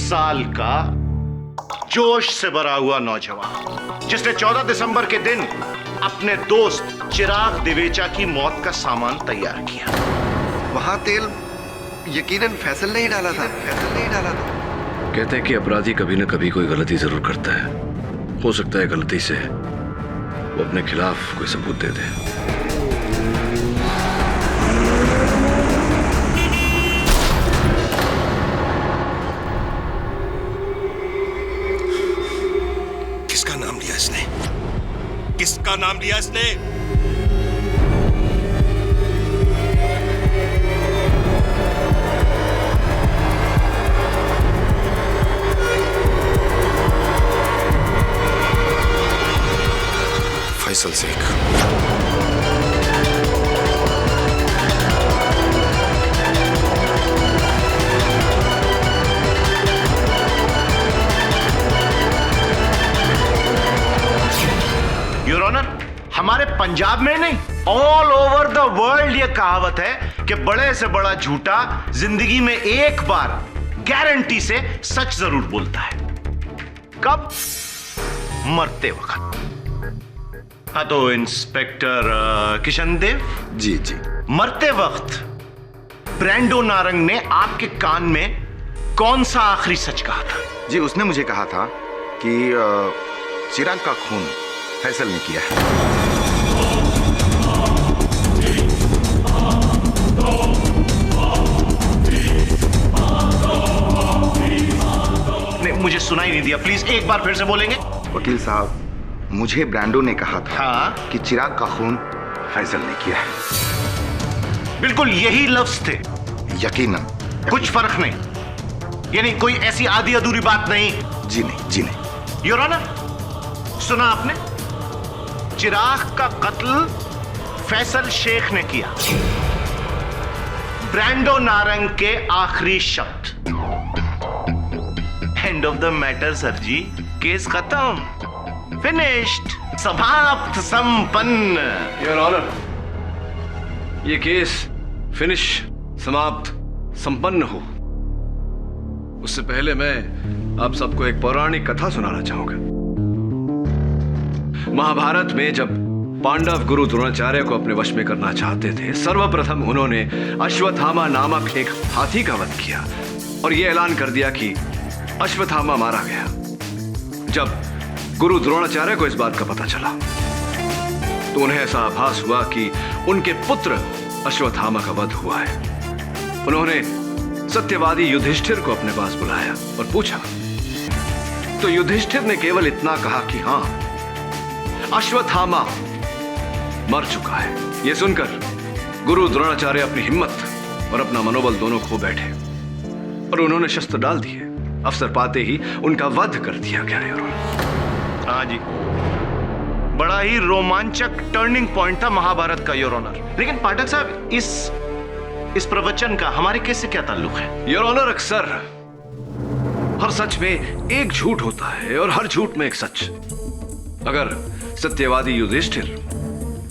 साल का जोश से भरा हुआ नौजवान जिसने 14 दिसंबर के दिन अपने दोस्त चिराग दिवेचा की मौत का सामान तैयार किया। वहां तेल यकीनन फैसल ने ही डाला था। कहते हैं कि अपराधी कभी न कभी कोई गलती जरूर करता है। हो सकता है गलती से वो अपने खिलाफ कोई सबूत दे दे। किसका नाम लिया इसने? फैसल शेख। योर ऑनर, हमारे पंजाब में नहीं ऑल ओवर द वर्ल्ड ये कहावत है कि बड़े से बड़ा झूठा जिंदगी में एक बार गारंटी से सच जरूर बोलता है। कब? मरते वक्त। हाँ तो इंस्पेक्टर किशन देव जी जी, मरते वक्त ब्रैंडो नारंग ने आपके कान में कौन सा आखिरी सच कहा था? जी उसने मुझे कहा था कि चिराग का खून फैसल ने किया है। नहीं, मुझे सुनाई नहीं दिया, प्लीज एक बार फिर से बोलेंगे? वकील साहब, मुझे ब्रैंडो ने कहा था हाँ? कि चिराग का खून फैसल ने किया है। बिल्कुल यही लफ्ज थे। यकीनन। कुछ फर्क नहीं, यानी कोई ऐसी आधी अधूरी बात नहीं? जी नहीं, जी नहीं। योर ऑनर, सुना आपने? चिराग का कत्ल फैसल शेख ने किया। ब्रैंडो नारंग के आखिरी शब्द। End of the matter sir ji, case खत्म, फिनिश्ड, समाप्त, संपन्न। योर ऑनर, ये केस फिनिश, समाप्त, संपन्न हो उससे पहले मैं आप सबको एक पौराणिक कथा सुनाना चाहूंगा। महाभारत में जब पांडव गुरु द्रोणाचार्य को अपने वश में करना चाहते थे, सर्वप्रथम उन्होंने अश्वत्थामा नामक एक हाथी का वध किया और यह ऐलान कर दिया कि अश्वत्थामा मारा गया। जब गुरु द्रोणाचार्य को इस बात का पता चला तो उन्हें ऐसा आभास हुआ कि उनके पुत्र अश्वत्थामा का वध हुआ है। उन्होंने सत्यवादी युधिष्ठिर को अपने पास बुलाया और पूछा, तो युधिष्ठिर ने केवल इतना कहा कि हां, अश्वत्थामा मर चुका है। यह सुनकर गुरु द्रोणाचार्य अपनी हिम्मत और अपना मनोबल दोनों खो बैठे और उन्होंने शस्त्र डाल दिए। अवसर पाते ही उनका वध कर दिया गया। हाँ जी, बड़ा ही रोमांचक टर्निंग पॉइंट था महाभारत का योर ऑनर। लेकिन पाठक साहब, इस प्रवचन का हमारे केस से क्या ताल्लुक है? योर ऑनर, अक्सर हर सच में एक झूठ होता है और हर झूठ में एक सच। अगर सत्यवादी युधिष्ठिर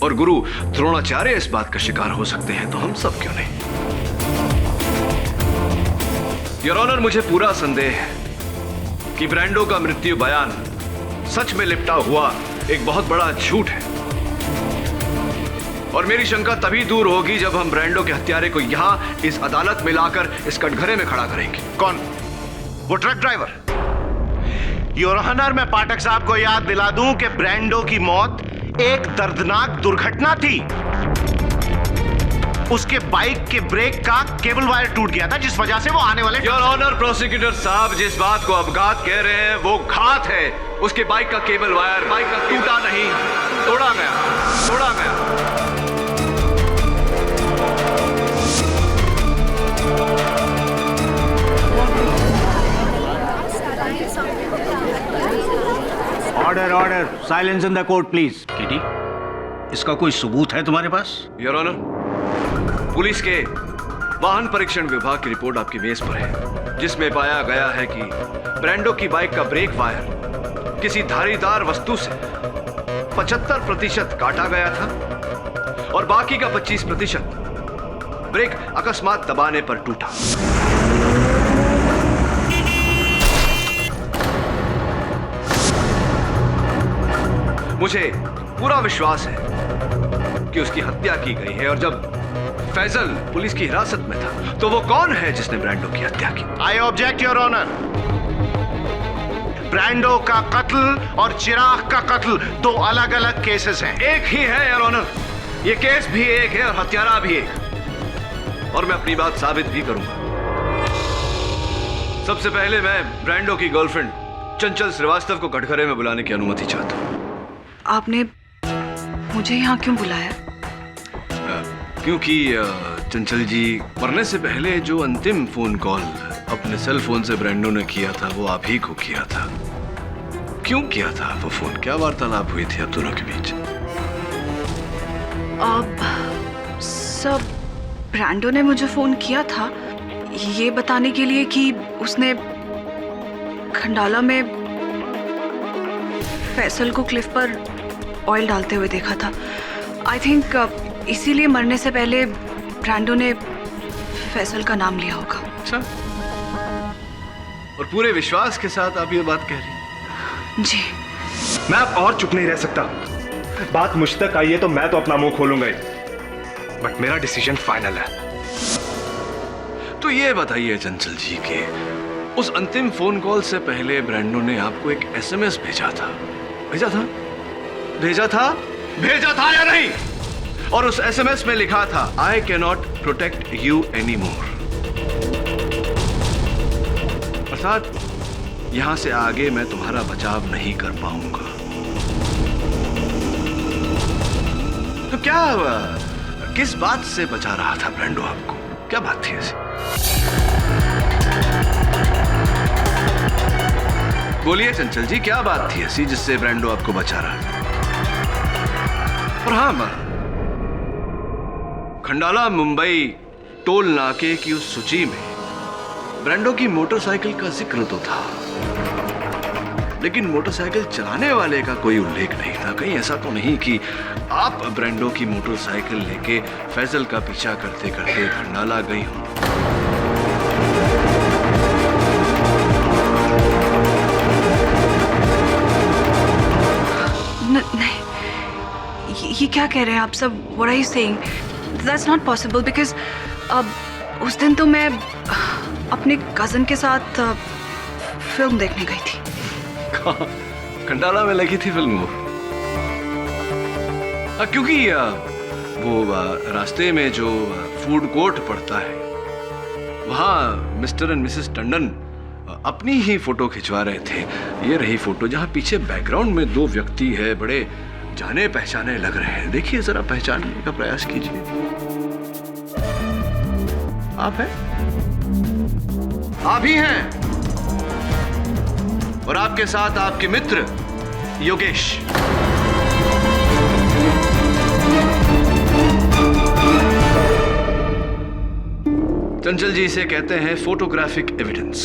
और गुरु द्रोणाचार्य इस बात का शिकार हो सकते हैं तो हम सब क्यों नहीं? योर ऑनर, मुझे पूरा संदेह है कि ब्रैंडो का मृत्यु बयान सच में लिपटा हुआ एक बहुत बड़ा झूठ है और मेरी शंका तभी दूर होगी जब हम ब्रैंडो के हत्यारे को यहां इस अदालत में लाकर इस कटघरे में खड़ा करेंगे। कौन? वो ट्रक ड्राइवर? योर ऑनर, मैं पाठक साहब को याद दिला दूं कि ब्रैंडो की मौत एक दर्दनाक दुर्घटना थी। उसके बाइक के ब्रेक का केबल वायर टूट गया था, जिस वजह से वो आने वाले। योर ऑनर प्रोसिक्यूटर साहब, जिस बात को अपघात कह रहे हैं वो घात है। उसके बाइक का केबल वायर बाइक का टूटा नहीं, तोड़ा गया। Order, silence in the court please. Kitty, इसका कोई सबूत है तुम्हारे पास? योर ऑनर, पुलिस के वाहन परीक्षण विभाग की रिपोर्ट आपकी मेज पर है, जिसमें पाया गया है कि ब्रैंडो की बाइक का ब्रेक वायर किसी धारीदार वस्तु से 75% काटा गया था और बाकी का 25% ब्रेक अकस्मात दबाने पर टूटा। मुझे पूरा विश्वास है कि उसकी हत्या की गई है और जब फैजल पुलिस की हिरासत में था तो वो कौन है जिसने ब्रांडो की हत्या की? I object your honour. Brando का कत्ल और चिराग का कत्ल दो अलग अलग केसेस हैं। एक ही है योर ऑनर, ये केस भी एक है और हत्यारा भी एक, और मैं अपनी बात साबित भी करूंगा। सबसे पहले मैं ब्रांडो की गर्लफ्रेंड चंचल श्रीवास्तव को कटघरे में बुलाने की अनुमति चाहता हूं। आपने मुझे यहाँ क्यों बुलाया? क्योंकि चंचल जी, मरने से पहले जो अंतिम फोन कॉल अपने सेल फोन से ब्रांडो ने किया था वो आप ही को किया था। क्यों किया था वो फोन? क्या वार्तालाप हुई थी आप दोनों के बीच? सब ब्रांडो ने मुझे फोन किया था ये बताने के लिए कि उसने खंडाला में फैसल को क्लिफ पर ऑयल डालते हुए देखा था। आई थिंक इसीलिए मरने से पहले ब्रांडो ने फैसल का नाम लिया होगा। अच्छा, और पूरे विश्वास के साथ आप ये बात कह रही हैं? जी। मैं अब और चुप नहीं रह सकता। बात मुझ तक आई है तो मैं तो अपना मुंह खोलूंगा ही, बट मेरा डिसीजन फाइनल है। तो ये बताइए चंचल जी के उस अंतिम फोन कॉल से पहले ब्रांडो ने आपको एक एसएमएस भेजा था या नहीं? और उस एसएमएस में लिखा था, I can not protect you any more. अर्थात यहां से आगे मैं तुम्हारा बचाव नहीं कर पाऊंगा। तो क्या किस बात से बचा रहा था ब्रांडो आपको? क्या बात थी ऐसी? बोलिए चंचल जी, क्या बात थी ऐसी जिससे ब्रांडो आपको बचा रहा था? और हाँ, खंडाला मुंबई टोल नाके की उस सूची में ब्रांडो की मोटरसाइकिल का जिक्र तो था, लेकिन मोटरसाइकिल चलाने वाले का कोई उल्लेख नहीं था। कहीं ऐसा तो नहीं कि आप ब्रांडो की मोटरसाइकिल लेके फैजल का पीछा करते करते खंडाला गई हो? नहीं, ये क्या कह रहे हैं आप सब? What are you saying? That's not possible because उस दिन तो मैं अपने कजन के साथ फिल्म देखने गई थी। खंडाला में लगी थी फिल्म वो? क्योंकि वो रास्ते में जो फूड कोर्ट पड़ता है वहाँ मिस्टर एंड मिसेस टंडन अपनी ही फोटो खिंचवा रहे थे। ये रही फोटो जहाँ पीछे बैकग्राउंड में दो व्यक्ति है, बड़े जाने पहचाने लग रहे हैं। देखिए जरा, पहचानने का प्रयास कीजिए। आप हैं? आप ही हैं, और आपके साथ आपके मित्र योगेश। चंचल जी, इसे कहते हैं फोटोग्राफिक एविडेंस,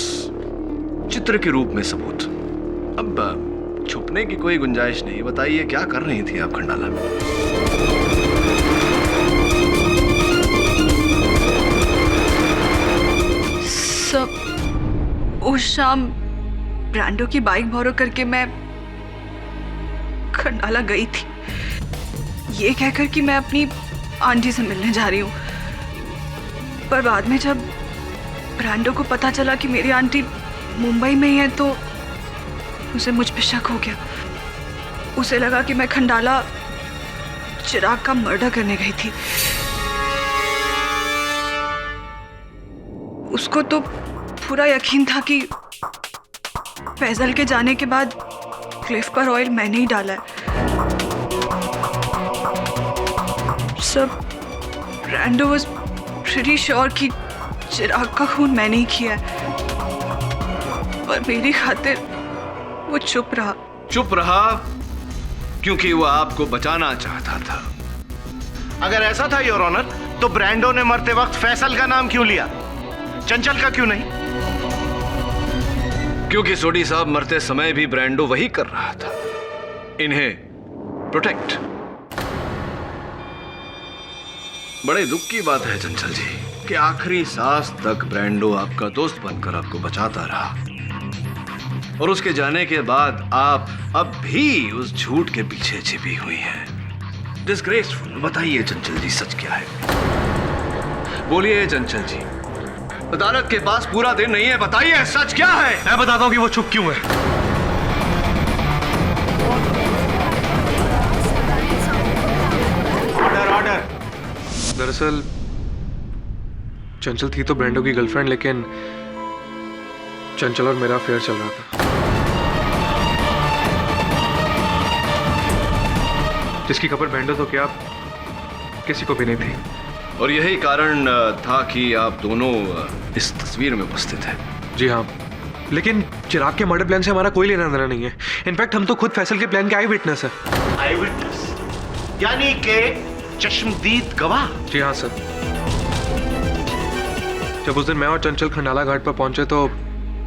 चित्र के रूप में सबूत। अब छुपने की कोई गुंजाइश नहीं। बताइए क्या कर रही थी आप खंडाला में? सब उस शाम ब्रांडो की बाइक बोरो करके मैं खंडाला गई थी, ये कहकर कि मैं अपनी आंटी से मिलने जा रही हूँ। पर बाद में जब ब्रांडो को पता चला कि मेरी आंटी मुंबई में ही है तो उसे मुझ पे शक हो गया। उसे लगा कि मैं खंडाला चिराग का मर्डर करने गई थी। उसको तो पूरा यकीन था कि फैजल के जाने के बाद क्लिफ पर ऑयल मैंने ही डाला है। सब ब्रांडो वाज प्रीटी श्योर कि चिराग का खून मैंने ही किया है, पर मेरी खातिर वो चुप रहा क्योंकि वो आपको बचाना चाहता था। अगर ऐसा था योर ऑनर, तो ब्रांडो ने मरते वक्त फैसल का नाम क्यों लिया, चंचल का क्यों नहीं? क्योंकि सोडी साहब मरते समय भी ब्रांडो वही कर रहा था, इन्हें प्रोटेक्ट। बड़े दुख की बात है चंचल जी कि आखिरी सांस तक ब्रांडो आपका दोस्त बनकर आपको बचाता रहा, और उसके जाने के बाद आप अब भी उस झूठ के पीछे छिपी हुई हैं। डिस्ग्रेसफुल। बताइए चंचल जी, सच क्या है? बोलिए चंचल जी, अदालत के पास पूरा दिन नहीं है, बताइए सच क्या है? मैं बताता हूँ कि वो चुप क्यों है। Order order. दरअसल चंचल थी तो ब्रांडो की गर्लफ्रेंड, लेकिन चंचल और मेरा अफेयर चल रहा था, जिसकी खबर ब्रांडो तो क्या किसी को भी नहीं थी। और यही कारण था कि आप दोनों इस तस्वीर में उपस्थित हैं। जी हाँ, लेकिन चिराग के मर्डर प्लान से हमारा कोई लेना देना नहीं है। इनफैक्ट हम तो खुद फैसल के प्लान के आई विटनेस है। आई विटनेस यानी के चश्मदीद गवाह। जी हाँ सर। जब उस दिन मैं और चंचल खंडाला घाट पर पहुंचे तो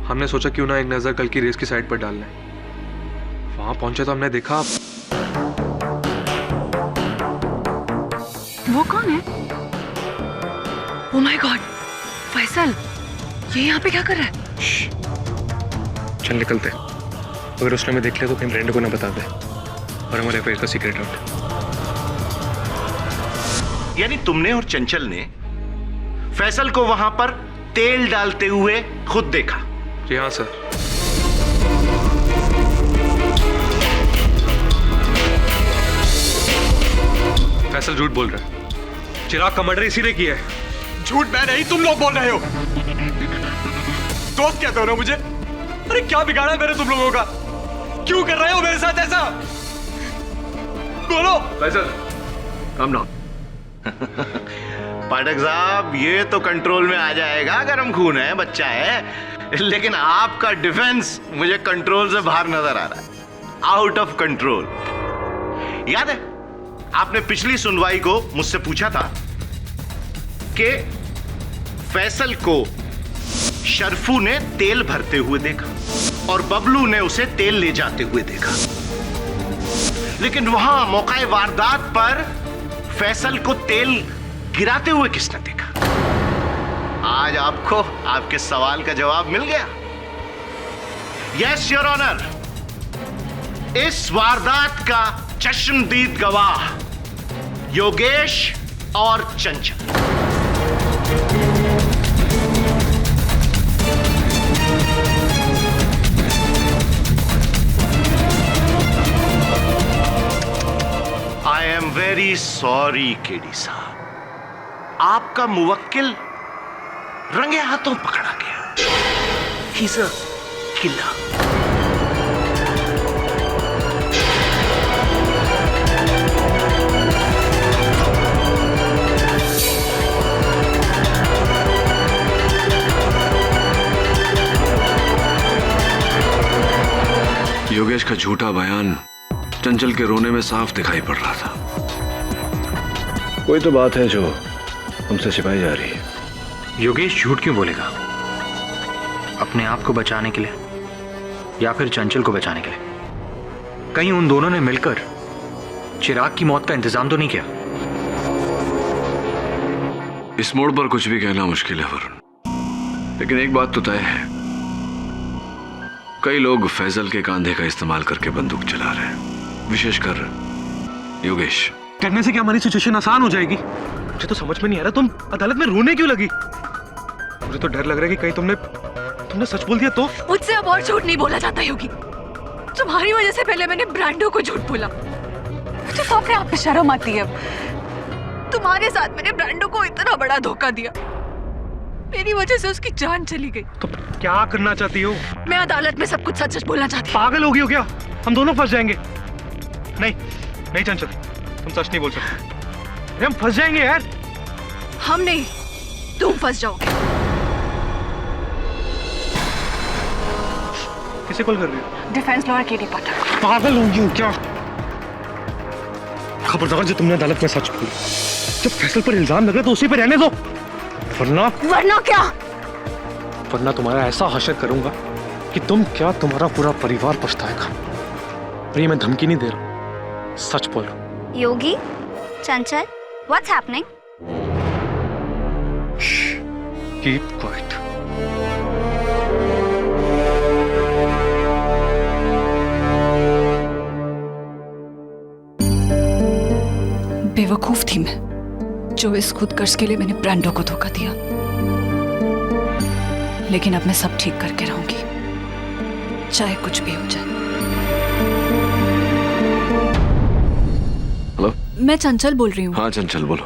हमने सोचा क्यों ना एक नजर कल की रेस की साइड पर डाल लें। वहां पहुंचे तो हमने देखा। वो कौन है? ओह माय गॉड, फैसल, ये यहाँ पे क्या कर रहा है? चल निकलते, अगर उसने हमें देख लिया तो कहीं ब्रांडो को ना बता दे और हमारे अफेयर का सीक्रेट आउट। यानी तुमने और चंचल ने फैसल को वहां पर तेल डालते हुए खुद देखा? जी हाँ सर। फैसल झूठ बोल रहा है। चिराग का मर्डर इसी ने किया है। झूठ मैं नहीं, तुम लोग बोल रहे हो। दोस्त कहते हो ना मुझे? अरे क्या बिगाड़ा मैंने तुम लोगों का? क्यों कर रहे हो मेरे साथ ऐसा? बोलो। Faisal, calm down. पाठक साहब, ये तो कंट्रोल में आ जाएगा, गर्म खून है, बच्चा है, लेकिन आपका डिफेंस मुझे कंट्रोल से बाहर नजर आ रहा है, आउट ऑफ कंट्रोल। याद है आपने पिछली सुनवाई को मुझसे पूछा था कि फैसल को शर्फू ने तेल भरते हुए देखा और बबलू ने उसे तेल ले जाते हुए देखा, लेकिन वहां मौका वारदात पर फैसल को तेल गिराते हुए किसने देखा? आज आपको आपके सवाल का जवाब मिल गया। यस योर ऑनर, इस वारदात का चश्मदीद गवाह योगेश और चंचल। I am very sorry KD साहब, आपका मुवक्किल रंगे हाथों पकड़ा गया। He is a killer. Yogesh का झूठा बयान चंचल के रोने में साफ दिखाई पड़ रहा था। कोई तो बात है जो हमसे छिपाई जा रही है। योगेश झूठ क्यों बोलेगा? अपने आप को बचाने के लिए या फिर चंचल को बचाने के लिए? कहीं उन दोनों ने मिलकर चिराग की मौत का इंतजाम तो नहीं किया? इस मोड़ पर कुछ भी कहना मुश्किल है वरुण, लेकिन एक बात तो तय है, कई लोग फैजल के कांधे का इस्तेमाल करके बंदूक चला रहे हैं, विशेषकर योगेश। करने से क्या हमारी सिचुएशन आसान हो जाएगी? मुझे तो समझ में नहीं आ रहा, तुम अदालत में रोने क्यों लगी? मुझे तो डर लग रहा है कि कहीं तुमने सच बोल दिया तो? मुझसे अब और झूठ नहीं बोला जाता योगी। तुम्हारी वजह से पहले मैंने ब्रांडो को झूठ बोला, मुझे तो अपने आप पे शर्म आती है। तुम्हारे साथ मैंने ब्रांडो को इतना बड़ा धोखा दिया, मेरी वजह से उसकी जान चली गई। तो क्या करना चाहती हो? मैं अदालत में सब कुछ सच सच बोलना चाहती हूँ। पागल हो गई हो क्या? हम दोनों फंस जाएंगे। नहीं चंचल, तुम सच नहीं बोल सकते। हम फंस जाएंगे यार। हम नहीं, तुम फंस जाओगे। किसे कॉल कर रही हो? डिफेंस लॉयर केडी पाठक। पागल हो गई हो क्या? खबरदार जो तुमने अदालत में सच बोला। जब फैसल पर इल्जाम लगे तो उसी पे रहने दो, वरना क्या? वरना तुम्हारा ऐसा हशर करूंगा कि तुम क्या तुम्हारा पूरा परिवार पछताएगा। और ये मैं धमकी नहीं दे रहा, सच बोल रहा हूं। योगी, चंचल, what's happening? Keep quiet. बेवकूफ थी मैं, जो इस खुदगर्ज के लिए मैंने ब्रांडो को धोखा दिया। लेकिन अब मैं सब ठीक करके रहूंगी, चाहे कुछ भी हो जाए। हेलो, मैं चंचल बोल रही हूँ। हाँ चंचल बोलो।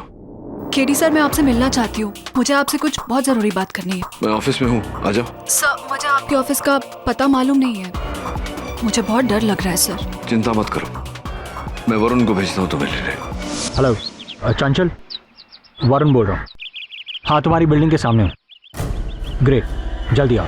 केडी सर, मैं आपसे मिलना चाहती हूँ। मुझे आपसे कुछ बहुत जरूरी बात करनी है। मैं ऑफिस में हूँ, आ जाओ। सर, मुझे आपके ऑफिस का पता मालूम नहीं है। मुझे बहुत डर लग रहा है सर। चिंता मत करो, मैं वरुण को भेजता हूँ तुम्हें लेने। हेलो चंचल, वरुण बोल रहा हूँ। हाँ, तुम्हारी बिल्डिंग के सामने हूँ। ग्रेट, जल्दी आओ।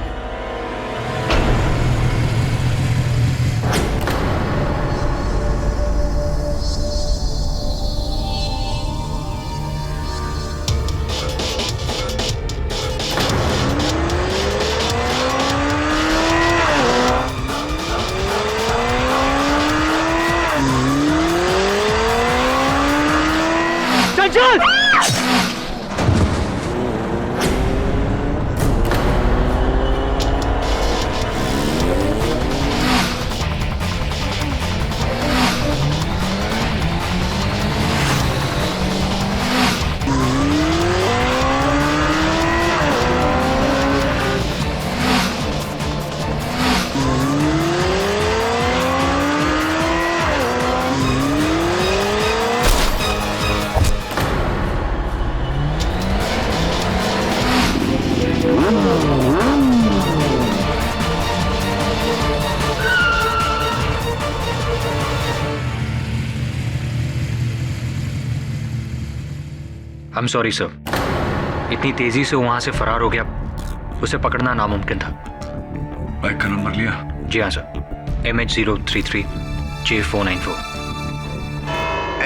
I'm sorry sir, इतनी तेजी से वहां से फरार हो गया, उसे पकड़ना नामुमकिन था। बाइक का नंबर लिया? जी हाँ sir, MH033 J494।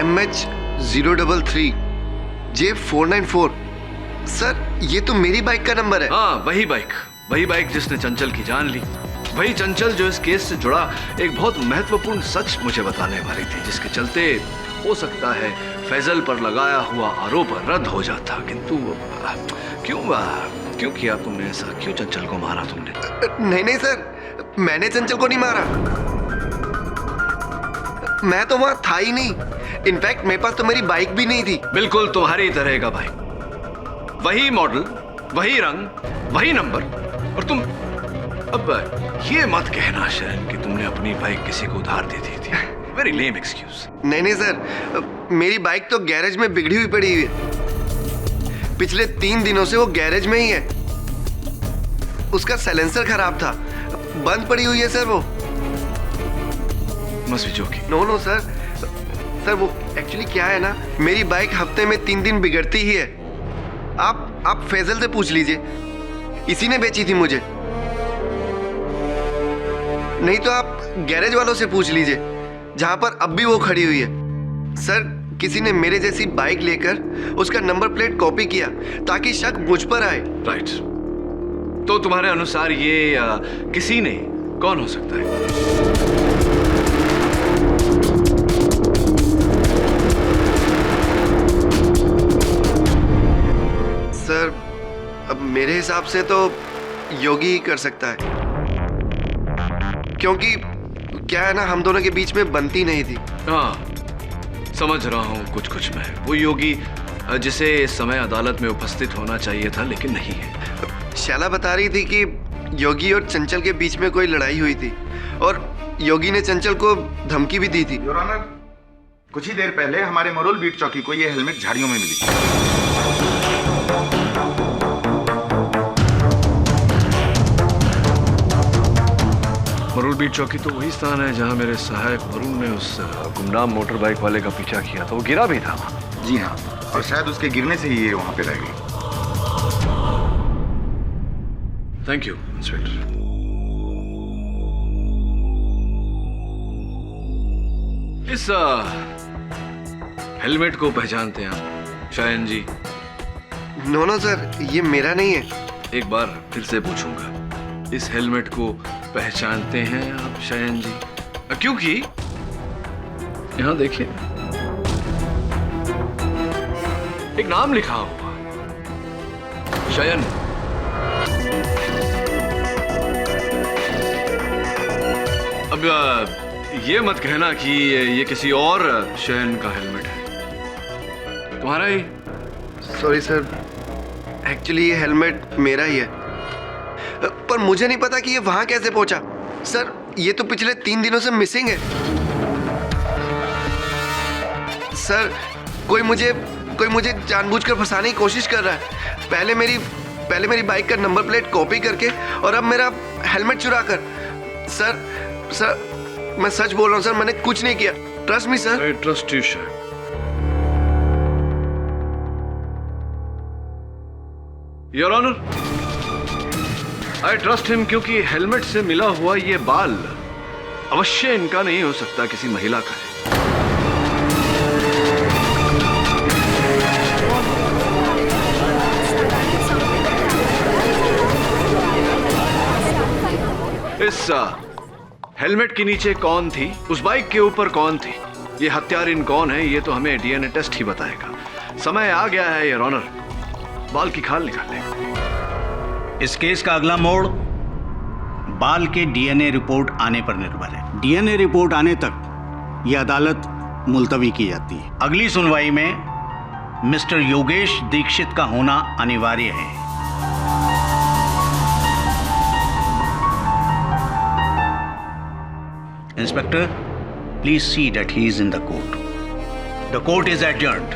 MH033 J494। Sir, ये तो मेरी बाइक का नंबर है। हाँ, वही बाइक जिसने चंचल की जान ली। वही चंचल जो इस केस से जुड़ा एक बहुत महत्वपूर्ण सच मुझे बताने वाली थी, जिसके चलते हो सकता है फैजल पर लगाया हुआ आरोप रद्द हो जाता। किंतु क्यों किया तुमने ऐसा? क्यों चंचल को मारा तुमने? नहीं सर, मैंने चंचल को नहीं मारा। मैं तो वहां था ही नहीं। इनफैक्ट मेरे पास तो मेरी बाइक भी नहीं थी। बिल्कुल तुम्हारी तरह का बाइक, वही मॉडल, वही रंग, वही नंबर। और तुम अब ये मत कहना शरण कि तुमने अपनी बाइक किसी को उधार दे दी थी। Very lame excuse. नहीं सर, मेरी बाइक तो गैरेज में बिगड़ी हुई पड़ी हुई है। पिछले 3 दिनों से वो गैरेज में ही है। उसका साइलेंसर खराब था, बंद पड़ी हुई है सर वो। Must be joking. No sir, वो एक्चुअली क्या है ना, मेरी बाइक हफ्ते में 3 दिन बिगड़ती ही है। आप फैजल से पूछ लीजिए, इसी ने बेची थी मुझे। नहीं तो आप गैरेज वालों से पूछ लीजिए, जहां पर अब भी वो खड़ी हुई है। सर, किसी ने मेरे जैसी बाइक लेकर उसका नंबर प्लेट कॉपी किया ताकि शक मुझ पर आए। राइट। तो तुम्हारे अनुसार ये किसी ने कौन हो सकता है? सर, अब मेरे हिसाब से तो योगी ही कर सकता है, क्योंकि क्या है ना, हम दोनों के बीच में बनती नहीं थी। हाँ, समझ रहा हूँ कुछ मैं। वो योगी जिसे इस समय अदालत में उपस्थित होना चाहिए था, लेकिन नहीं है। शैला बता रही थी कि योगी और चंचल के बीच में कोई लड़ाई हुई थी और योगी ने चंचल को धमकी भी दी थी। योर ऑनर, कुछ ही देर पहले हमारे मरोल बीट चौकी को ये हेलमेट झाड़ियों में मिली। मरोल बीट चौकी तो वही स्थान है जहां मेरे सहायक वरुण ने उस गुमनाम मोटर बाइक वाले का पीछा किया था। वो गिरा भी था। जी हाँ, और शायद उसके गिरने से ही ये वहां पे रह गई। Thank you inspector. इस हेलमेट को पहचानते हैं आप शायन जी? नो सर, ये मेरा नहीं है। एक बार फिर से पूछूंगा, इस हेलमेट को पहचानते हैं आप शयन जी? क्योंकि यहां देखिए, एक नाम लिखा हुआ, शयन। अब ये मत कहना कि ये किसी और शयन का हेलमेट है, तुम्हारा ही? सॉरी सर, एक्चुअली ये हेलमेट मेरा ही है, पर मुझे नहीं पता कि ये वहां कैसे पहुंचा। सर, ये तो पिछले 3 दिनों से मिसिंग है। सर, कोई मुझे जानबूझकर फंसाने की कोशिश कर रहा है। पहले मेरी बाइक का नंबर प्लेट कॉपी करके और अब मेरा हेलमेट चुरा कर। सर, मैं सच बोल रहा हूँ सर, मैंने कुछ नहीं किया। Trust me sir. I trust you Shayan. Your honour, I trust him क्योंकि हेलमेट से मिला हुआ ये बाल अवश्य इनका नहीं हो सकता, किसी महिला का है। इस हेलमेट के नीचे कौन थी, उस बाइक के ऊपर कौन थी, ये हत्यारिन कौन है, ये तो हमें डीएनए टेस्ट ही बताएगा। समय आ गया है योर ऑनर, बाल की खाल निकालने का। इस केस का अगला मोड़ बाल के डीएनए रिपोर्ट आने पर निर्भर है। डीएनए रिपोर्ट आने तक यह अदालत मुलतवी की जाती है। अगली सुनवाई में मिस्टर योगेश दीक्षित का होना अनिवार्य है। Inspector, please see that he is in the court. The court is adjourned.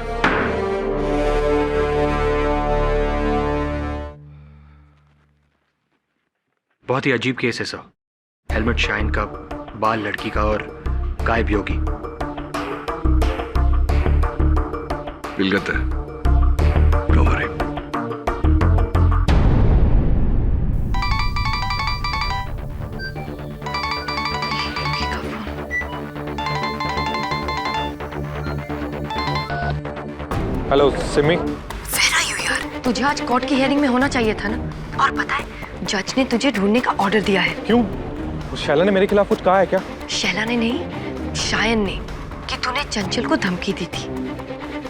बहुत ही अजीब केस है सर। हेलमेट शाइन का, बाल लड़की का और गायब Yogi. Will get there, don't worry. Hello Simi. तुझे आज कोर्ट की हियरिंग में होना चाहिए था ना। और पता है, जज ने तुझे ढूंढने का ऑर्डर दिया है। क्यों? शैला ने मेरे खिलाफ कुछ कहा है क्या? शैला ने नहीं, शायन ने, कि तूने चंचल को धमकी दी थी।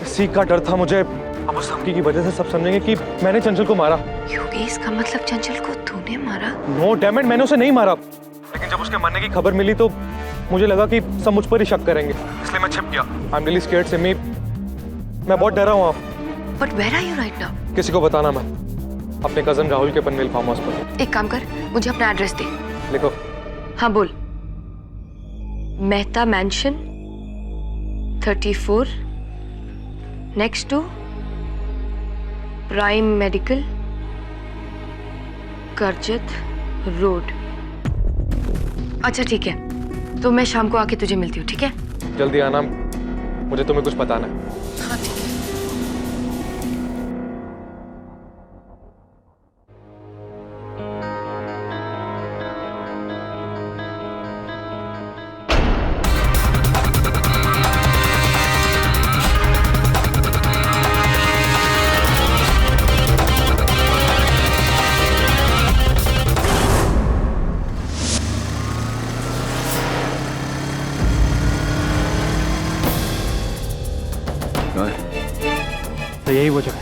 इसी का डर था मुझे। अब उस धमकी की वजह से सब समझेंगे कि मैंने चंचल को मारा। योगेश, का मतलब चंचल को तूने मारा? नो डैम इट, मैंने उसे नहीं मारा। लेकिन जब उसके मरने की खबर मिली तो मुझे लगा कि सब मुझ पर ही शक करेंगे, इसलिए मैं छिप गया। I am really scared Simi, मैं बहुत डरा हूँ। आप but where are you right now? किसी को बताना मैं अपने कजन राहुल के पनवेल फार्म हाउस पर। एक काम कर, मुझे अपना एड्रेस दे। लिखो। हाँ बोल। Mehta mansion 34 next to prime medical Karjat road. अच्छा ठीक है, तो मैं शाम को आके तुझे मिलती हूँ, ठीक है? जल्दी आना, मुझे तुम्हें कुछ बताना है। हाँ ठीक है। तो यही वजह है।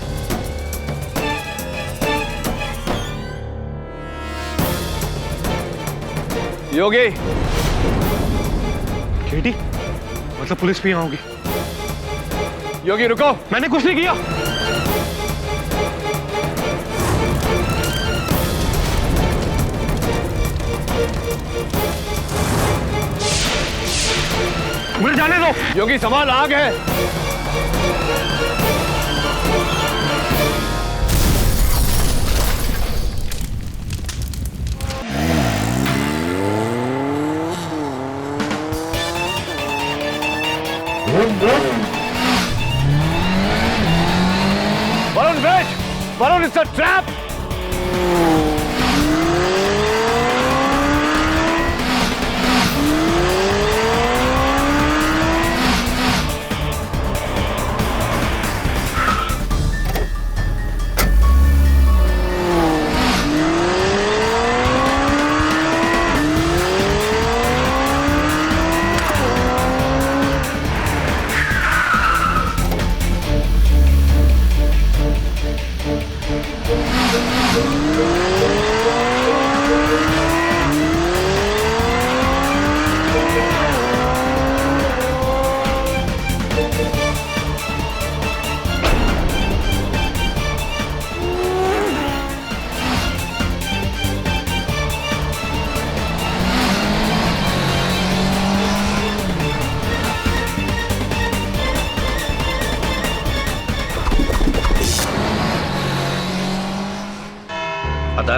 योगी। केटी, मतलब पुलिस भी यहाँ होगी? योगी रुको, मैंने कुछ नहीं किया। मुझे जाने दो। योगी सवाल आग है। Varun, wait! Varun, it's a trap!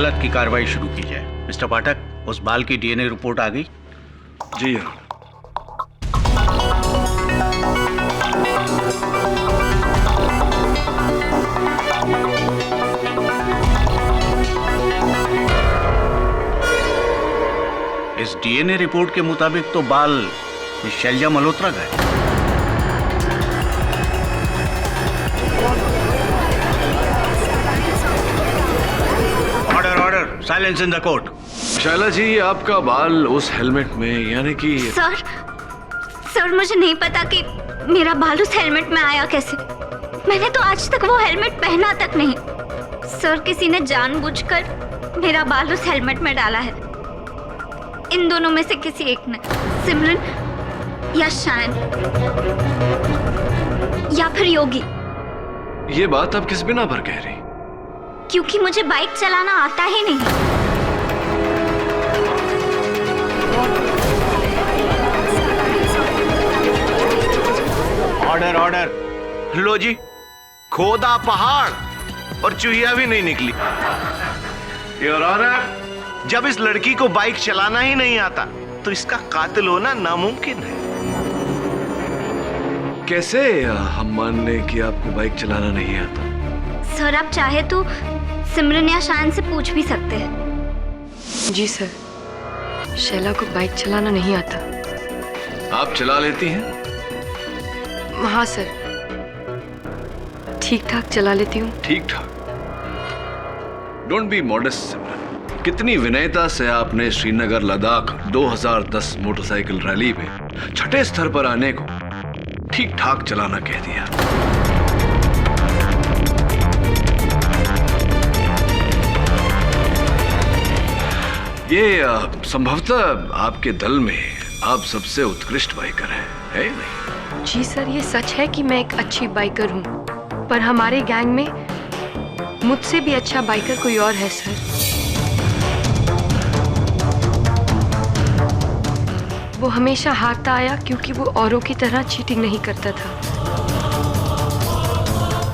अदालत की कार्रवाई शुरू की जाए। मिस्टर पाठक, उस बाल की डीएनए रिपोर्ट आ गई? जी हाँ। इस डीएनए रिपोर्ट के मुताबिक तो बाल मिस शैलजा मल्होत्रा का है। Order order, silence in the court. Shaila ji, आपका बाल उस हेलमेट में, यानी कि सर मुझे नहीं पता कि मेरा बाल उस हेलमेट में आया कैसे। मैंने तो आज तक वो हेलमेट पहना तक नहीं। सर, किसी ने जानबूझकर मेरा बाल उस हेलमेट में डाला है। इन दोनों में से किसी एक ने, सिमरन या शायन या फिर योगी। ये बात आप किस बिना पर कह रही? क्योंकि मुझे बाइक चलाना आता ही नहीं। Order order. लो जी, खोदा पहाड़ और चूहिया भी नहीं निकली। योर ऑनर, जब इस लड़की को बाइक चलाना ही नहीं आता तो इसका कातिल होना नामुमकिन है। कैसे हम मान लें कि आपको बाइक चलाना नहीं आता? सर, आप चाहे तो सिमरन या शायन से पूछ भी सकते हैं। जी सर, शैला को बाइक चलाना नहीं आता। आप चला लेती हैं? हाँ सर, ठीक ठाक चला लेती हूँ। ठीक ठाक? डोंट बी मॉडेस्ट सिमरन। कितनी विनयता से आपने श्रीनगर लद्दाख 2010 मोटरसाइकिल रैली में छठे स्तर पर आने को ठीक ठाक चलाना कह दिया। ये संभवतः आपके दल में आप सबसे उत्कृष्ट बाइकर हैं, है नहीं? जी सर, ये सच है कि मैं एक अच्छी बाइकर हूँ, पर हमारे गैंग में मुझसे भी अच्छा बाइकर कोई और है सर। वो हमेशा हारता आया क्योंकि वो औरों की तरह चीटिंग नहीं करता था।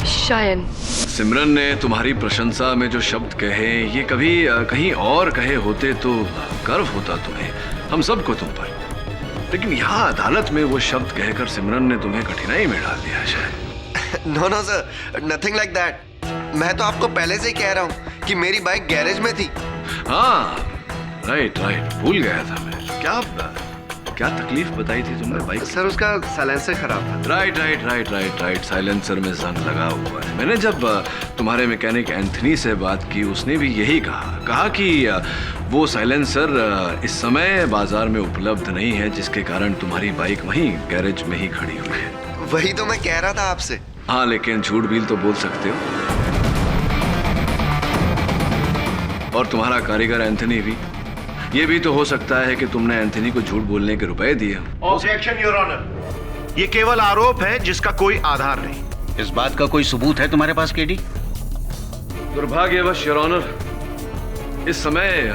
शायन। सिमरन ने तुम्हारी प्रशंसा में जो शब्द कहे, ये कभी कहीं और कहे होते तो गर्व होता तुम्हें, हम सबको तुम पर। लेकिन यहाँ अदालत में वो शब्द कहकर सिमरन ने तुम्हें कठिनाई में डाल दिया शायद। No no sir, nothing like that. मैं तो आपको पहले से ही कह रहा हूँ कि मेरी बाइक गैरेज में थी। हाँ, राइट राइट, भूल गया था मैं। क्या तकलीफ बताई थी तुमने बाइक? सर, उसका साइलेंसर खराब था। Right right right right right, silencer में जंग लगा हुआ है। मैंने जब तुम्हारे मैकेनिक एंथनी से बात की, उसने भी यही कहा कि वो साइलेंसर इस समय बाजार में उपलब्ध नहीं है, जिसके कारण तुम्हारी बाइक वहीं गैरेज में ही खड़ी हुई है। वही तो मैं कह रहा था आपसे। हाँ, लेकिन झूठ भी तो बोल सकते हो। और तुम्हारा कारीगर एंथनी भी। ये भी तो हो सकता है कि तुमने एंथनी को झूठ बोलने के रुपए दिए। ऑब्जेक्शन योर ऑनर, ये केवल आरोप है जिसका कोई आधार नहीं। इस बात का कोई सबूत है तुम्हारे पास केडी? दुर्भाग्यवश योर ऑनर, इस समय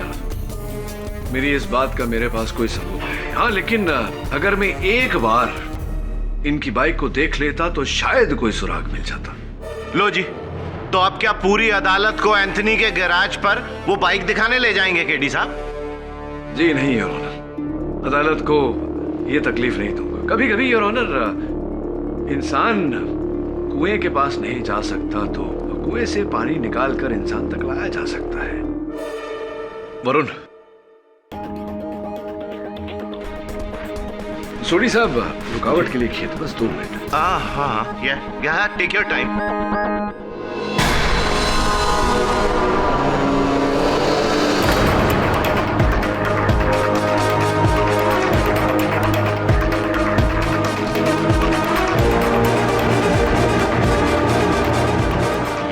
मेरी इस बात का मेरे पास कोई सबूत नहीं। हाँ, लेकिन अगर मैं एक बार इनकी बाइक को देख लेता तो शायद कोई सुराग मिल जाता। लो जी, तो आप क्या पूरी अदालत को एंथनी के गैराज पर वो बाइक दिखाने ले जाएंगे केडी साहब? जी नहीं योर ऑनर, अदालत को ये तकलीफ नहीं दूंगा। कभी कभी योर ऑनर, इंसान कुएं के पास नहीं जा सकता तो कुएं से पानी निकालकर इंसान तक लाया जा सकता है। वरुण, सोडी साहब, रुकावट के लिए खेत, बस 2 मिनट। हाँ, या टेक योर टाइम।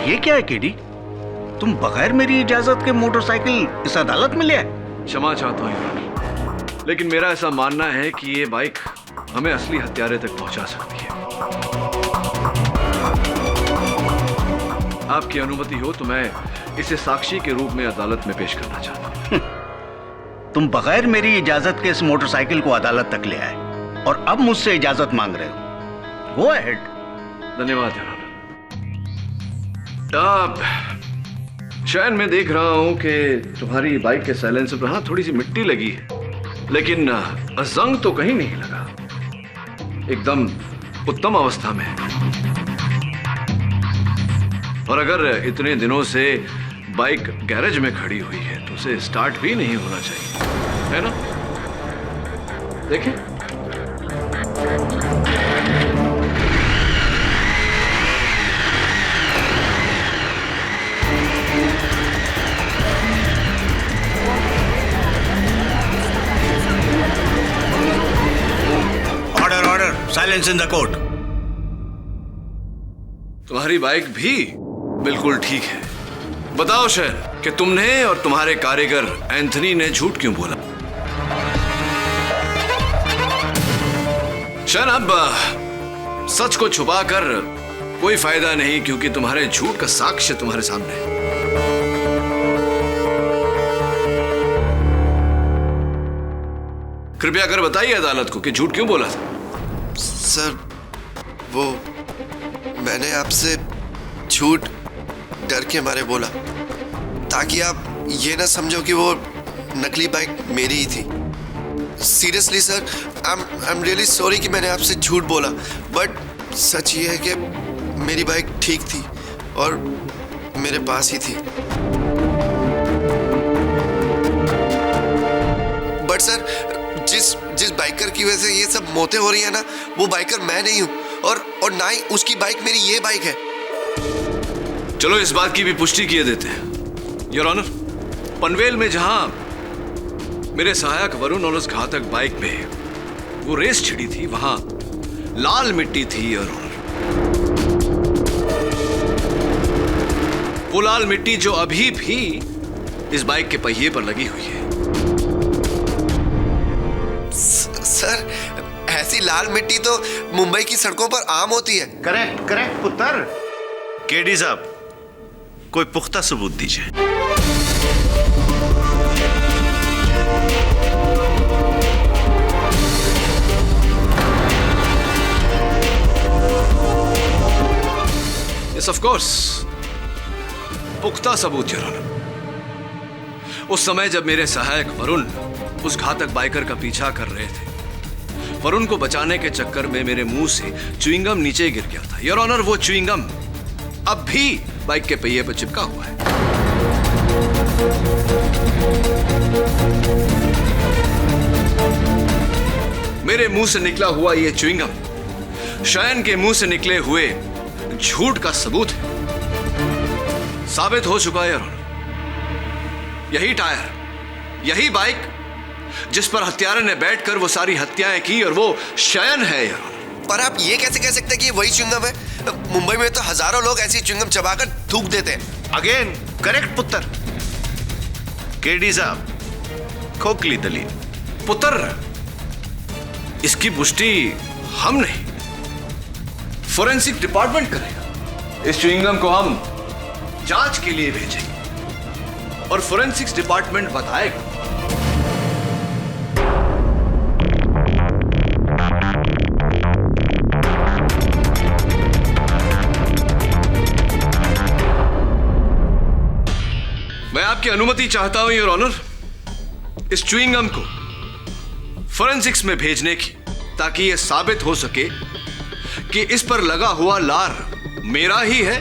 ये क्या है केडी? तुम बगैर मेरी इजाजत के मोटरसाइकिल इस अदालत में ले आए? क्षमा चाहता हूँ योर ऑनर, लेकिन मेरा ऐसा मानना है कि ये बाइक हमें असली हत्यारे तक पहुंचा सकती है। आपकी अनुमति हो तो मैं इसे साक्षी के रूप में अदालत में पेश करना चाहता हूँ। तुम बगैर मेरी इजाजत के इस मोटरसाइकिल को अदालत तक ले आए और अब मुझसे इजाजत मांग रहे हो। Go ahead. धन्यवाद योर ऑनर। शयन मैं देख रहा हूं कि तुम्हारी बाइक के साइलेंसर पर हाँ थोड़ी सी मिट्टी लगी है, लेकिन जंग तो कहीं नहीं लगा, एकदम उत्तम अवस्था में है। और अगर इतने दिनों से बाइक गैरेज में खड़ी हुई है तो उसे स्टार्ट भी नहीं होना चाहिए, है ना? देखें। Silence in the court. तुम्हारी बाइक भी बिल्कुल ठीक है। बताओ शहर कि तुमने और तुम्हारे कारीगर एंथनी ने झूठ क्यों बोला? शहर अब सच को छुपाकर कोई फायदा नहीं, क्योंकि तुम्हारे झूठ का साक्ष्य तुम्हारे सामने है। कृपया कर बताइए अदालत को कि झूठ क्यों बोला था। सर वो मैंने आपसे झूठ डर के मारे बोला, ताकि आप ये ना समझो कि वो नकली बाइक मेरी ही थी। Seriously sir, I am really sorry कि मैंने आपसे झूठ बोला, बट सच ये है कि मेरी बाइक ठीक थी और मेरे पास ही थी। बट सर, जिस बाइकर की वजह से ये सब मौतें हो रही है ना, वो बाइकर मैं नहीं हूं, और ना ही उसकी बाइक मेरी ये बाइक है। चलो इस बात की भी पुष्टि किए देते हैं योर ऑनर। पनवेल में जहां मेरे सहायक वरुण और उस घातक बाइक में वो रेस छिड़ी थी, वहां लाल मिट्टी थी योर ऑनर। वो लाल मिट्टी जो अभी भी इस बाइक के पहिए पर लगी हुई है। सर, ऐसी लाल मिट्टी तो मुंबई की सड़कों पर आम होती है। करेक्ट करेक्ट पुत्र। केडी साहब, कोई पुख्ता सबूत दीजिए। यस ऑफ कोर्स, पुख्ता सबूत योर ऑनर। उस समय जब मेरे सहायक वरुण उस घातक बाइकर का पीछा कर रहे थे, वरुण को बचाने के चक्कर में मेरे मुंह से च्युइंगम नीचे गिर गया था योर ऑनर। वो च्युइंगम अब भी बाइक के पहिए पर चिपका हुआ है। मेरे मुंह से निकला हुआ ये च्युइंगम शयन के मुंह से निकले हुए झूठ का सबूत है। साबित हो चुका है योर ऑनर। यही टायर, यही बाइक जिस पर हत्यारे ने बैठकर वो सारी हत्याएं की, और वो शयन है यार। पर आप ये कैसे कह सकते हैं कि ये वही च्युइंगम है? मुंबई में तो हजारों लोग ऐसी च्युइंगम चबाकर थूक देते हैं। अगेन करेक्ट पुत्र। केडी साहब, खोखली दलील। पुत्र, इसकी पुष्टि हम नहीं, फोरेंसिक डिपार्टमेंट करेगा। इस च्युइंगम को हम जांच के लिए भेजेंगे और फोरेंसिक्स डिपार्टमेंट बताएगा। मैं आपकी अनुमति चाहता हूं योर ऑनर, इस च्युइंगम को फोरेंसिक्स में भेजने की, ताकि यह साबित हो सके कि इस पर लगा हुआ लार मेरा ही है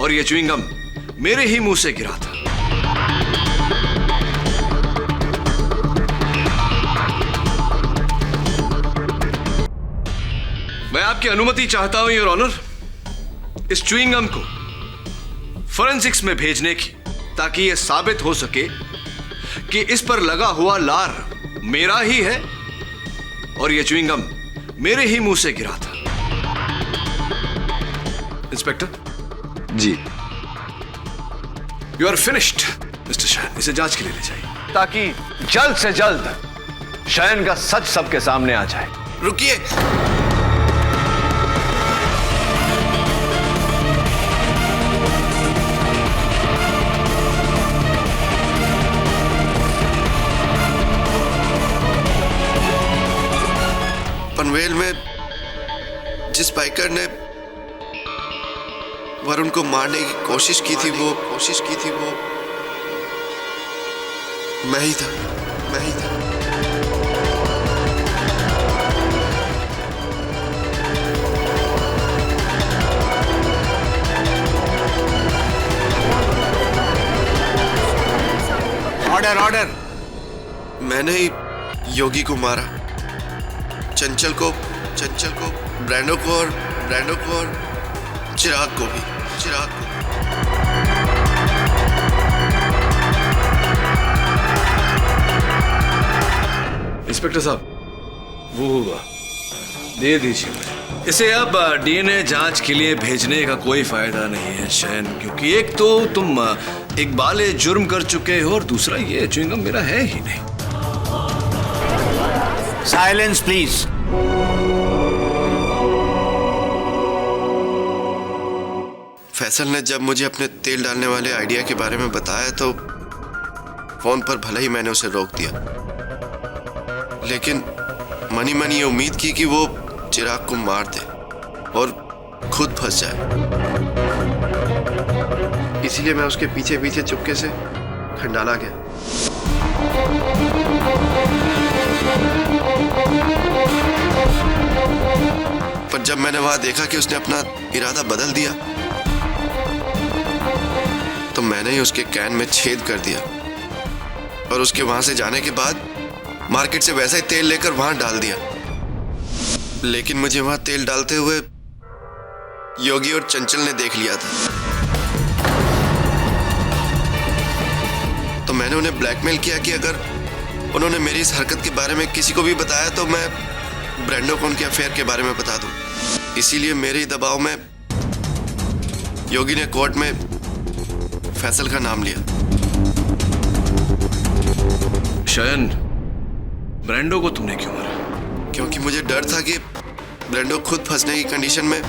और यह च्युइंगम मेरे ही मुंह से गिरा था। मैं आपकी अनुमति चाहता हूं योर ऑनर, इस च्युइंगम को फोरेंसिक्स में भेजने की, ताकि यह साबित हो सके कि इस पर लगा हुआ लार मेरा ही है और यह च्युइंगम मेरे ही मुंह से गिरा था। Inspector ji. You are finished mister Shayan. इसे जांच के लिए ले जाइए, ताकि जल्द से जल्द शयन का सच सबके सामने आ जाए। रुकिए, पनवेल में जिस बाइकर ने वरुण को मारने की कोशिश की थी वो मैं ही था। ऑर्डर। मैंने ही योगी को मारा, चंचल को, ब्रैंडो को और चिराग को भी। इंस्पेक्टर साहब, वो दे दीजिए मुझे। इसे अब डीएनए जांच के लिए भेजने का कोई फायदा नहीं है शयन, क्योंकि एक तो तुम इकबाल जुर्म कर चुके हो और दूसरा ये च्युइंगम मेरा है ही नहीं। Silence please. फैसल ने जब मुझे अपने तेल डालने वाले आइडिया के बारे में बताया तो फोन पर भले ही मैंने उसे रोक दिया, लेकिन मनी ये उम्मीद की कि वो चिराग को मार दे और खुद फंस जाए। इसीलिए मैं उसके पीछे चुपके से खंडाला गया। पर जब मैंने वहां देखा कि उसने अपना इरादा बदल दिया तो मैंने ही उसके कैन में छेद कर दिया और उसके वहां से जाने के बाद मार्केट से वैसा ही तेल लेकर वहां डाल दिया। लेकिन मुझे वहां तेल डालते हुए योगी और चंचल ने देख लिया था, तो मैंने उन्हें ब्लैकमेल किया कि अगर उन्होंने मेरी इस हरकत के बारे में किसी को भी बताया तो मैं ब्रैंडो को उनके अफेयर के बारे में बता दूं। इसीलिए मेरे ही दबाव में योगी ने कोर्ट में फैसल का नाम लिया। शयन, ब्रैंडो को तुमने क्यों मारा? क्योंकि मुझे डर था कि ब्रैंडो खुद फंसने की कंडीशन में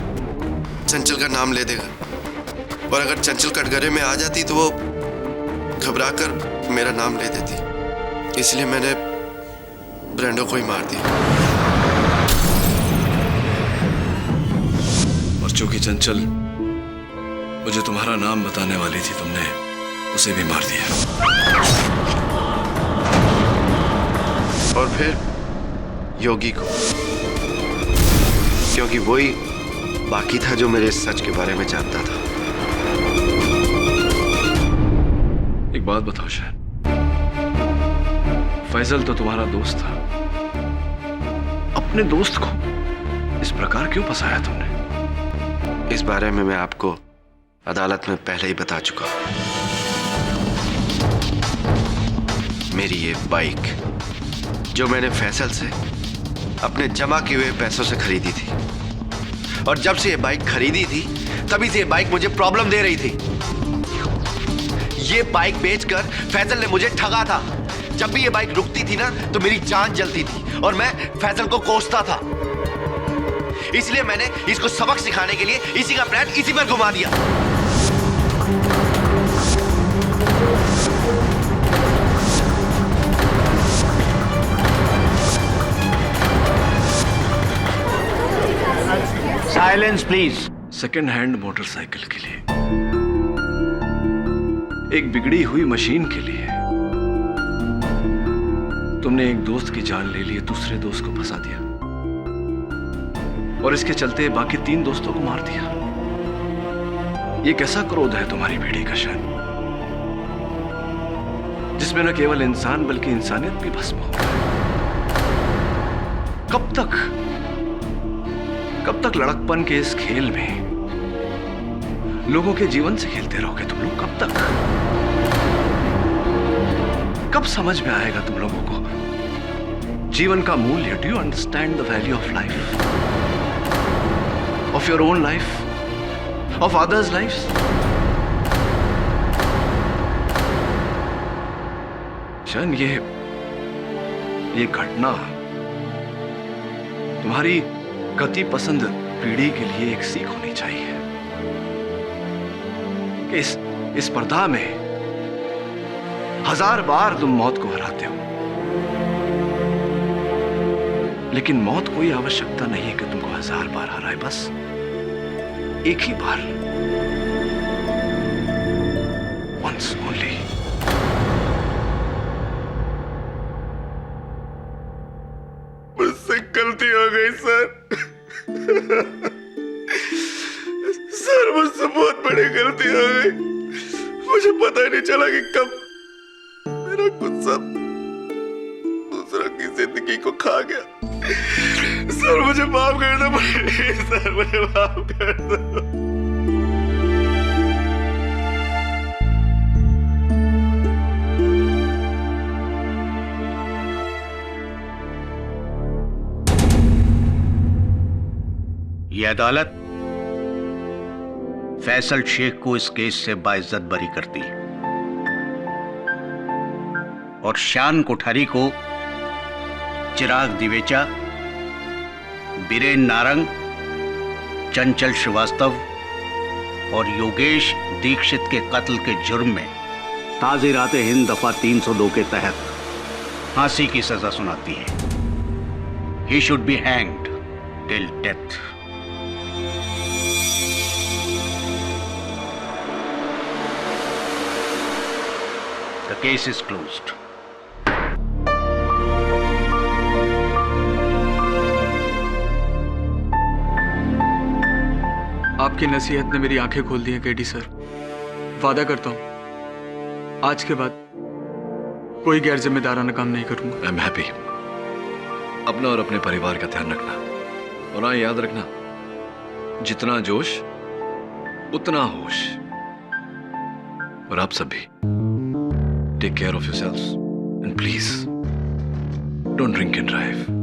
चंचल का नाम ले देगा और अगर चंचल कटघरे में आ जाती तो वो घबराकर मेरा नाम ले देती। इसलिए मैंने ब्रैंडो को ही मार दिया। और चूंकि चंचल मुझे तुम्हारा नाम बताने वाली थी, तुमने उसे भी मार दिया। और फिर योगी को, क्योंकि वही बाकी था जो मेरे सच के बारे में जानता था। एक बात बताओ शहन, फैसल तो तुम्हारा दोस्त था, अपने दोस्त को इस प्रकार क्यों फंसाया तुमने? इस बारे में मैं आपको अदालत में पहले ही बता चुका हूं। मेरी ये बाइक जो मैंने फैसल से अपने जमा किए हुए पैसों से खरीदी थी, और जब से ये बाइक खरीदी थी तभी से ये बाइक मुझे प्रॉब्लम दे रही थी। ये बाइक बेचकर फैसल ने मुझे ठगा था। जब भी ये बाइक रुकती थी ना तो मेरी जान जलती थी और मैं फैसल को कोसता था। इसलिए मैंने इसको सबक सिखाने के लिए इसी का प्लान इसी पर घुमा दिया। Silence please. Second hand motorcycle के लिए, एक बिगड़ी हुई मशीन के लिए तुमने एक दोस्त की जान ले ली, दूसरे दोस्त को फंसा दिया और इसके चलते बाकी 3 दोस्तों को मार दिया। ये कैसा क्रोध है तुम्हारी पीढ़ी का शहन, जिसमें न केवल इंसान बल्कि इंसानियत भी भस्म हो गई। कब तक लड़कपन के इस खेल में लोगों के जीवन से खेलते रहोगे तुम लोग? कब तक? कब समझ में आएगा तुम लोगों को जीवन का मूल्य? Do you understand the value of life, of your own life, of others life's? शन, ये घटना तुम्हारी गति पसंद पीढ़ी के लिए एक सीख होनी चाहिए कि इस स्पर्धा में 1000 बार तुम मौत को हराते हो, लेकिन मौत कोई आवश्यकता नहीं है कि तुमको 1000 बार हराए, बस एक ही बार वंस ओनली। मुझसे गलती हो गई सर। सर मुझसे बहुत बड़ी गलती हो गई। मुझे पता ही नहीं चला कि कब मेरा गुस्सा दूसरों की जिंदगी को खा गया। सर मुझे माफ कर दो, सर मुझे माफ कर दो। ये अदालत फैसल शेख को इस केस से बाइज्जत बरी करती और शान कोठारी को चिराग दिवेचा, बीरेन नारंग, चंचल श्रीवास्तव और योगेश दीक्षित के कत्ल के जुर्म में ताज़ीरात हिंद दफा 302 के तहत फांसी की सजा सुनाती है। He should be hanged till death. The case is closed. आपकी नसीहत ने मेरी आंखें खोल दी हैं केडी सर। वादा करता हूं आज के बाद कोई गैर जिम्मेदाराना काम नहीं करूंगा। I am happy. अपना और अपने परिवार का ध्यान रखना, और हाँ याद रखना, जितना जोश उतना होश। और आप सब भी take care of yourselves and please don't drink and drive.